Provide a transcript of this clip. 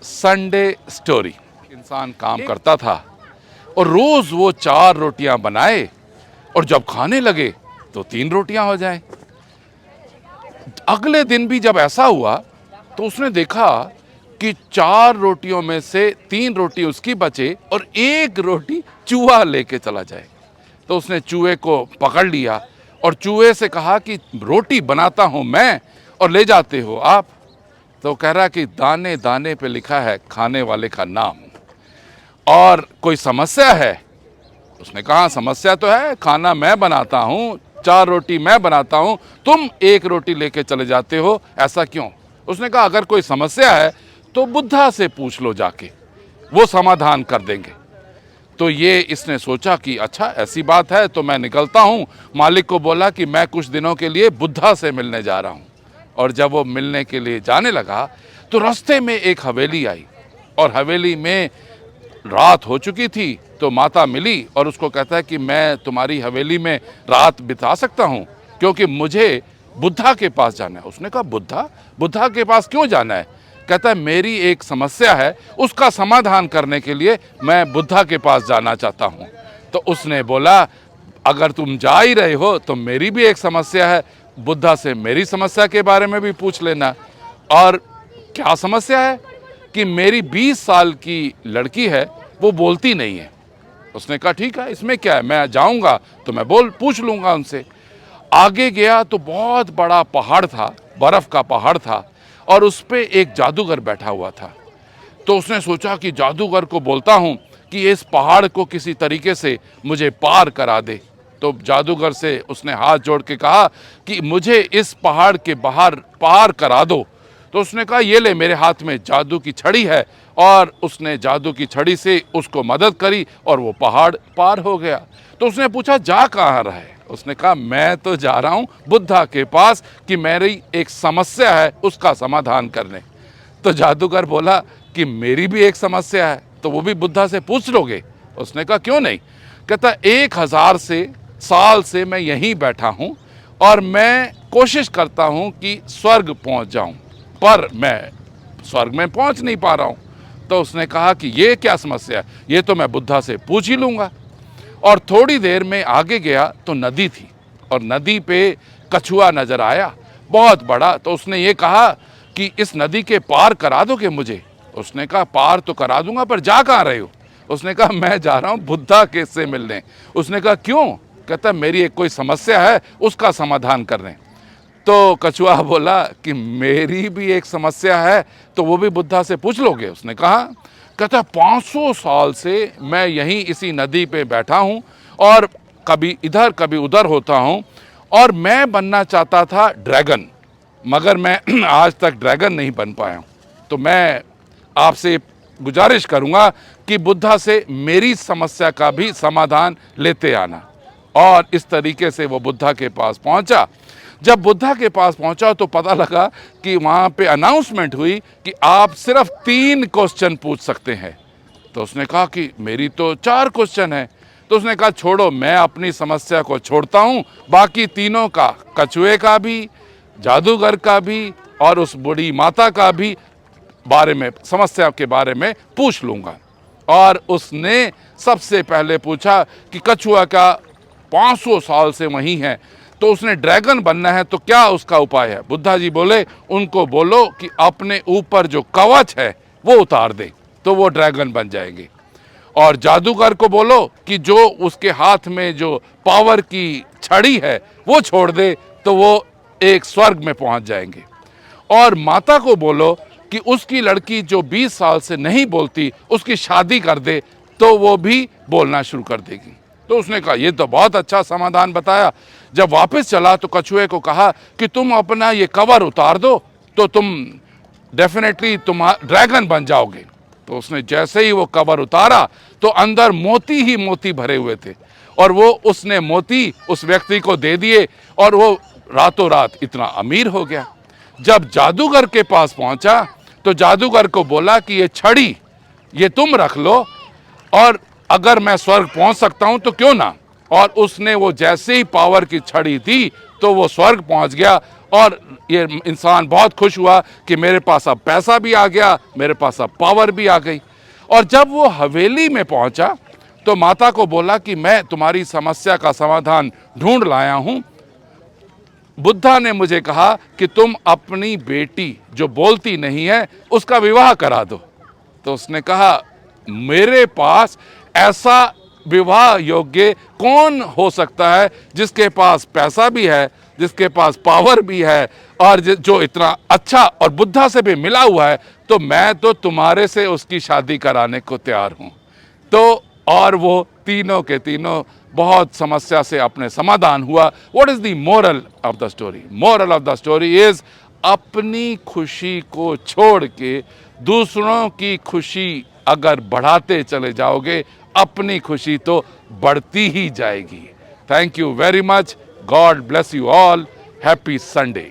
Sunday story. इंसान काम करता था और रोज वो 4 रोटियां बनाए और जब खाने लगे तो 3 रोटियां हो जाए। अगले दिन भी जब ऐसा हुआ तो उसने देखा कि 4 रोटियों में से 3 रोटी उसकी बचे और 1 रोटी चूहा लेके चला जाए। तो उसने चूहे को पकड़ लिया और चूहे से कहा कि रोटी बनाता हूं मैं और ले जाते हो आप। तो कह रहा कि दाने दाने पे लिखा है खाने वाले का नाम। और कोई समस्या है? उसने कहा समस्या तो है, खाना मैं बनाता हूं, 4 रोटी मैं बनाता हूं, तुम 1 रोटी लेके चले जाते हो, ऐसा क्यों? उसने कहा अगर कोई समस्या है तो बुद्धा से पूछ लो जाके, वो समाधान कर देंगे। तो ये इसने सोचा कि अच्छा ऐसी बात है तो मैं निकलता हूं। मालिक को बोला कि मैं कुछ दिनों के लिए बुद्धा से मिलने जा रहा हूं। और जब वो मिलने के लिए जाने लगा तो रास्ते में एक हवेली आई और हवेली में रात हो चुकी थी। तो माता मिली और उसको कहता है कि मैं तुम्हारी हवेली में रात बिता सकता हूं क्योंकि मुझे बुद्धा के पास जाना है। उसने कहा बुद्धा? बुद्धा के पास क्यों जाना है? कहता है मेरी एक समस्या है, उसका समाधान करने के लिए मैं बुद्धा के पास जाना चाहता हूं। तो उसने बोला अगर तुम जा ही रहे हो तो मेरी भी एक समस्या है, बुद्धा से मेरी समस्या के बारे में भी पूछ लेना। और क्या समस्या है? कि मेरी 20 साल की लड़की है, वो बोलती नहीं है। उसने कहा ठीक है, इसमें क्या है, मैं जाऊंगा तो मैं पूछ लूंगा उनसे। आगे गया तो बहुत बड़ा पहाड़ था, बर्फ का पहाड़ था और उस पे एक जादूगर बैठा हुआ था। तो उसने सोचा कि जादूगर को बोलता हूं कि इस पहाड़ को किसी तरीके से मुझे पार करा दे। तो जादूगर से उसने हाथ जोड़ के कहा कि मुझे इस पहाड़ के बाहर पार करा दो। तो उसने कहा ये ले, मेरे हाथ में जादू की छड़ी है। और उसने जादू की छड़ी से उसको मदद करी और वो पहाड़ पार हो गया। तो उसने पूछा जा कहाँ रहा है? उसने कहा मैं तो जा रहा हूँ बुद्धा के पास कि मेरी एक समस्या है उसका समाधान करने। तो जादूगर बोला कि मेरी भी एक समस्या है, तो वो भी बुद्धा से पूछ लोगे? उसने कहा क्यों नहीं। कहता 1000 साल से मैं यहीं बैठा हूं और मैं कोशिश करता हूं कि स्वर्ग पहुंच जाऊं, पर मैं स्वर्ग में पहुंच नहीं पा रहा हूं। तो उसने कहा कि ये क्या समस्या है, ये तो मैं बुद्धा से पूछ ही लूंगा। और थोड़ी देर में आगे गया तो नदी थी और नदी पे कछुआ नजर आया बहुत बड़ा। तो उसने ये कहा कि इस नदी के पार करा दोगे मुझे? उसने कहा पार तो करा दूंगा, पर जा कहाँ रहे हो? उसने कहा मैं जा रहा हूं बुद्धा के से मिलने। उसने कहा क्यों? कहता मेरी एक कोई समस्या है उसका समाधान करने। तो कछुआ बोला कि मेरी भी एक समस्या है, तो वो भी बुद्धा से पूछ लोगे? उसने कहा। कहता 500 साल से मैं यहीं इसी नदी पे बैठा हूं और कभी इधर कभी उधर होता हूं और मैं बनना चाहता था ड्रैगन, मगर मैं आज तक ड्रैगन नहीं बन पाया हूं। तो मैं आपसे गुजारिश करूंगा कि बुद्धा से मेरी समस्या का भी समाधान लेते आना। और इस तरीके से वो बुद्धा के पास पहुंचा। जब बुद्धा के पास पहुंचा तो पता लगा कि वहां पे अनाउंसमेंट हुई कि आप सिर्फ 3 क्वेश्चन पूछ सकते हैं। तो उसने कहा कि मेरी तो 4 क्वेश्चन है। तो उसने कहा छोड़ो, मैं अपनी समस्या को छोड़ता हूं, बाकी तीनों का, कछुए का भी, जादूगर का भी और उस बूढ़ी माता का भी बारे में, समस्या के बारे में पूछ लूंगा। और उसने सबसे पहले पूछा कि कछुआ का 500 साल से वहीं है, तो उसने ड्रैगन बनना है तो क्या उसका उपाय है? बुद्धा जी बोले उनको बोलो कि अपने ऊपर जो कवच है वो उतार दे तो वो ड्रैगन बन जाएंगे। और जादूगर को बोलो कि जो उसके हाथ में जो पावर की छड़ी है वो छोड़ दे तो वो एक स्वर्ग में पहुंच जाएंगे। और माता को बोलो कि उसकी लड़की जो 20 साल से नहीं बोलती उसकी शादी कर दे तो वो भी बोलना शुरू कर देगी। तो उसने कहा ये तो बहुत अच्छा समाधान बताया। जब वापस चला तो कछुए को कहा कि तुम अपना ये कवर उतार दो तो तुम डेफिनेटली तुम ड्रैगन बन जाओगे। तो उसने जैसे ही वो कवर उतारा तो अंदर मोती ही मोती भरे हुए थे और वो उसने मोती उस व्यक्ति को दे दिए और वो रातों रात इतना अमीर हो गया। जब जादूगर के पास पहुंचा तो जादूगर को बोला कि ये छड़ी ये तुम रख लो और अगर मैं स्वर्ग पहुंच सकता हूं तो क्यों ना। और उसने वो जैसे ही पावर की छड़ी दी तो वो स्वर्ग पहुंच गया और ये इंसान बहुत खुश हुआ कि मेरे पास अब पैसा भी आ गया, मेरे पास अब पावर भी आ गई। और जब वो हवेली में पहुंचा तो माता को बोला कि मैं तुम्हारी समस्या का समाधान ढूंढ लाया हूं। बुद्धा ने मुझे कहा कि तुम अपनी बेटी जो बोलती नहीं है उसका विवाह करा दो। तो उसने कहा मेरे पास ऐसा विवाह योग्य कौन हो सकता है जिसके पास पैसा भी है, जिसके पास पावर भी है और जो इतना अच्छा और बुद्धा से भी मिला हुआ है, तो मैं तो तुम्हारे से उसकी शादी कराने को तैयार हूं। तो और वो तीनों के तीनों बहुत समस्या से अपने समाधान हुआ। What is the moral of the story? Moral of the story is अपनी खुशी को छोड़ के दूसरों की खुशी अगर बढ़ाते चले जाओगे, अपनी खुशी तो बढ़ती ही जाएगी। Thank you very much. God bless you all. Happy Sunday.